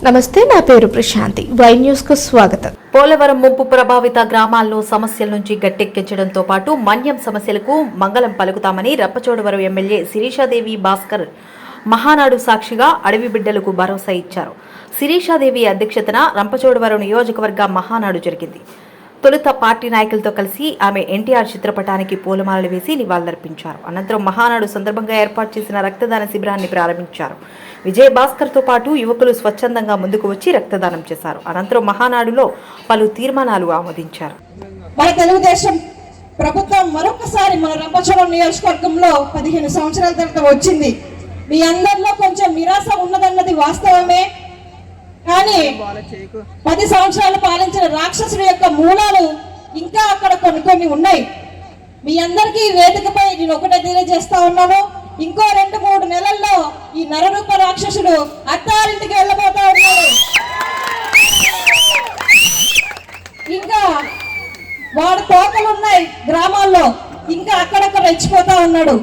నమస్తే, నా పేరు ప్రశాంతి. వై న్యూస్ కు స్వాగతం. పోలవరం ముంపు ప్రభావిత గ్రామాల్లో సమస్యల నుంచి గట్టెక్కించడంతో పాటు మన్యం సమస్యలకు మంగళం పలుకుతామని రంపచోడవరం ఎమ్మెల్యే శిరీషాదేవి భాస్కర్ మహానాడు సాక్షిగా అడవి బిడ్డలకు భరోసా ఇచ్చారు. శిరీషాదేవి అధ్యక్షతన రంపచోడవరం నియోజకవర్గ మహానాడు జరిగింది. తొలుత పార్టీ నాయకులతో కలిసి ఆమె ఎన్టీఆర్ చిత్రపటానికి పూలమాలలు వేసి నివాళులర్పించారు. అనంతరం మహానాడు సందర్భంగా ఏర్పాటు చేసిన రక్తదాన శిబిరాన్ని ప్రారంభించారు. విజయ భాస్కర్తో పాటు యువకులు స్వచ్ఛందంగా ముందుకు వచ్చి రక్తదానం చేశారు. అనంతరం మహానాడులో పలు తీర్మానాలు ఆమోదించారు. మన తెలుగుదేశం ప్రభుత్వం మరొకసారి మన రంపచోడవరం నియోజకవర్గంలో 15 సంవత్సరాల తర్వాత వచ్చింది. మీ అందరిలో కొంచెం నిరాశ ఉన్నదన్నది వాస్తవమే. కానీ 10 సంవత్సరాలు పాలించిన రాక్షసుడి యొక్క మూలాలు ఇంకా అక్కడ కొన్ని ఉన్నాయి. మీ అందరికీ వేదికపై నేను ఒకటే తెలియజేస్తా ఉన్నాను. ఇంకో 2-3 నెలల్లో ఈ నరరూప రాక్షసుడు అత్తారింటికి వెళ్ళబోతా ఉన్నాడు. ఇంకా వాడు తోకలు ఉన్నాయి గ్రామాల్లో, ఇంకా అక్కడక్కడ రెచ్చిపోతా ఉన్నాడు.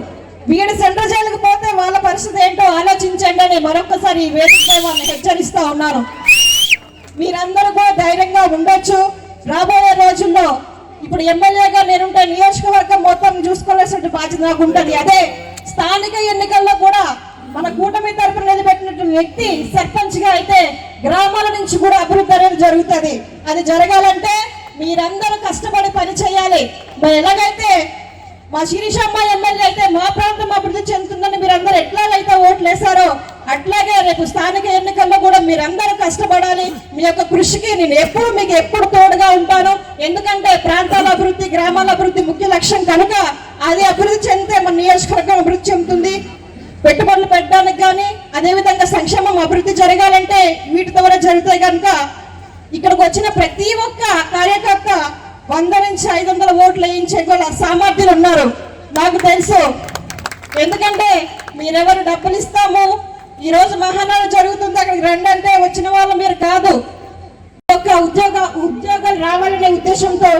వీడు సెంట్రల్ జైలుకు పోతే వాళ్ళ పరిస్థితి ఏంటో ఆలోచించండి అని మరొకసారి ఈ వేదికపై వాళ్ళని హెచ్చరిస్తా ఉన్నాను. మీరందరూ కూడా ధైర్యంగా ఉండొచ్చు. రాబోయే రోజుల్లో ఇప్పుడు ఎమ్మెల్యేగా నేనుంటే నియోజకవర్గం మొత్తం చూసుకోవాల్సిన బాధ్యత నాకు ఉంటుంది. అదే స్థానిక ఎన్నికల్లో కూడా మన కూటమి తరపున నిలబెట్టినటువంటి వ్యక్తి సర్పంచ్ గా అయితే గ్రామాల నుంచి కూడా అభివృద్ధి అనేది జరుగుతుంది. అది జరగాలంటే మీరందరూ కష్టపడి పని చేయాలి. మరి ఎలాగైతే మా శిరీషమ్మ ఎమ్మెల్యే అయితే మా ప్రాంతం అభివృద్ధి చెందుతుందని మీరందరూ ఎట్లాగైతే ఓట్లు వేశారో అట్లాగే రేపు స్థానిక ఎన్నికల్లో కూడా మీరందరూ కష్టపడాలి. మీ యొక్క కృషికి నేను ఎప్పుడు తోడుగా ఉంటాను. ఎందుకంటే ప్రాంతాల అభివృద్ధి, గ్రామాల అభివృద్ధి ముఖ్య లక్ష్యం కనుక అది అభివృద్ధి చెందితే మన నియోజకవర్గం అభివృద్ధి చెందుతుంది. పెట్టుబడులు పెట్టడానికి కానీ అదేవిధంగా సంక్షేమం అభివృద్ధి జరగాలంటే వీటి ద్వారా జరుగుతాయి. కనుక ఇక్కడికి వచ్చిన ప్రతి ఒక్క కార్యకర్త 100 నుంచి 500 ఓట్లు వేయించే సామర్థ్యులు ఉన్నారు నాకు తెలుసు. ఎందుకంటే మీరెవరు డబ్బులు ఇస్తాము, ఈ రోజు మహానాడు జరుగుతుంది అక్కడికి రండి అంటే వచ్చిన వాళ్ళు మీరు కాదు. ఒక ఉద్యోగాలు రావాలనే ఉద్దేశంతో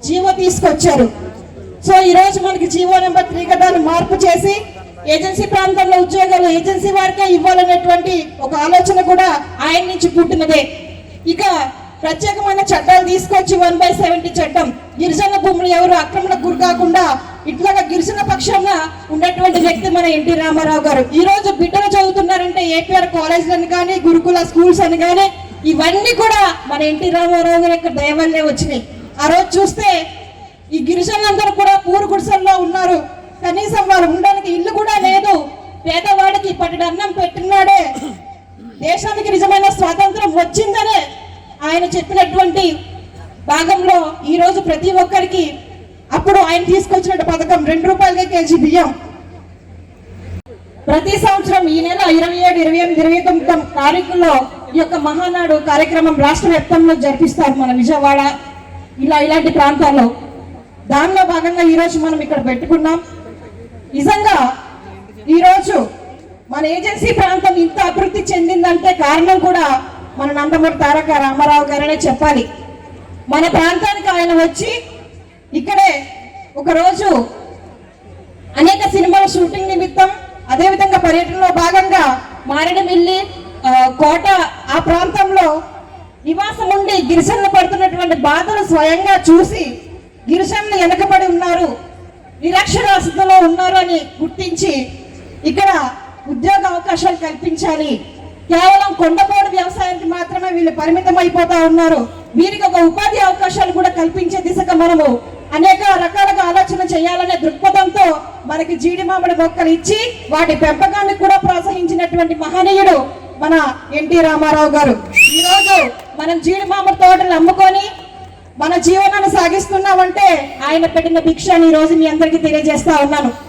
జీవో తీసుకొచ్చారు. సో ఈ రోజు మనకి జీవో నెంబర్ 3 దాన్ని మార్పు చేసి ఏజెన్సీ ప్రాంతంలో ఉద్యోగాలు ఏజెన్సీ వారికే ఇవ్వాలనేటువంటి ఒక ఆలోచన కూడా ఆయన నుంచి పుట్టినదే. ఇక ప్రత్యేకమైన చట్టాలు తీసుకొచ్చి 1/70 చట్టం, గిరిజన భూములు ఎవరు ఆక్రమణకు గురి కాకుండా ఇట్లాగా గిరిజన పక్షాన ఉన్నటువంటి వ్యక్తి మన ఎన్టీ రామారావు గారు. ఈ రోజు బిడ్డలు చదువుతున్నారంటే ఏపీఆర్ కాలేజీలను కానీ గురుకుల స్కూల్స్ అని కానీ ఇవన్నీ కూడా మన ఎన్టీ రామారావు గారి యొక్క దయ వల్లే వచ్చినాయి. ఆ రోజు చూస్తే ఈ గిరిజనులందరూ కూడా పూరు గుడిసెల్లో ఉన్నారు. కనీసం వారు ఉండడానికి ఇల్లు కూడా లేదు. పేదవాడికి పట్టడి అన్నం పెట్టినాడే దేశానికి నిజమైన స్వాతంత్రం వచ్చిందనే ఆయన చెప్పినటువంటి భాగంలో ఈ రోజు ప్రతి ఒక్కరికి అప్పుడు ఆయన తీసుకొచ్చిన పథకం 2 రూపాయలకే కేజీ బియ్యం. ప్రతి సంవత్సరం ఈ నెల 27, 28, 29 తారీఖుల్లో ఈ యొక్క మహానాడు కార్యక్రమం రాష్ట్ర వ్యాప్తంగా జరిపిస్తారు మన విజయవాడ ఇలాంటి ప్రాంతాల్లో. దానిలో భాగంగా ఈరోజు మనం ఇక్కడ పెట్టుకున్నాం. నిజంగా ఈరోజు మన ఏజెన్సీ ప్రాంతం ఇంత అభివృద్ధి చెందిందంటే కారణం కూడా మన నందమూరి తారక రామారావు గారనే చెప్పాలి. మన ప్రాంతానికి ఆయన వచ్చి ఇక్కడే ఒకరోజు అనేక సినిమాల షూటింగ్ నిమిత్తం అదేవిధంగా పర్యటనలో భాగంగా మారేడుమిల్లి కోట ఆ ప్రాంతంలో నివాసం ఉండి గిరిజనులు పడుతున్నటువంటి బాధలు స్వయంగా చూసి గిరిజనులు వెనకబడి ఉన్నారు, నిరక్షరాస్యతలో ఉన్నారు అని గుర్తించి ఇక్కడ ఉద్యోగ అవకాశాలు కల్పించాలి. కేవలం కొండపోడు వ్యవసాయానికి మాత్రమే వీళ్ళు పరిమితం అయిపోతా ఉన్నారు. వీరికి ఒక ఉపాధి అవకాశాలు కూడా కల్పించే దిశగా మనము అనేక రకాలుగా ఆలోచన చేయాలనే దృక్పథంతో మనకి జీడి మామిడి మొక్కలు ఇచ్చి వాటి పెంపకాన్ని కూడా ప్రోత్సహించినటువంటి మహనీయుడు మన ఎన్టీ రామారావు గారు. ఈరోజు మనం జీడి మామిడి తోటలు అమ్ముకొని మన జీవనాన్ని సాగిస్తున్నామంటే ఆయన పెట్టిన భిక్ష ఈ రోజు మీ అందరికీ తెలియజేస్తా ఉన్నాను.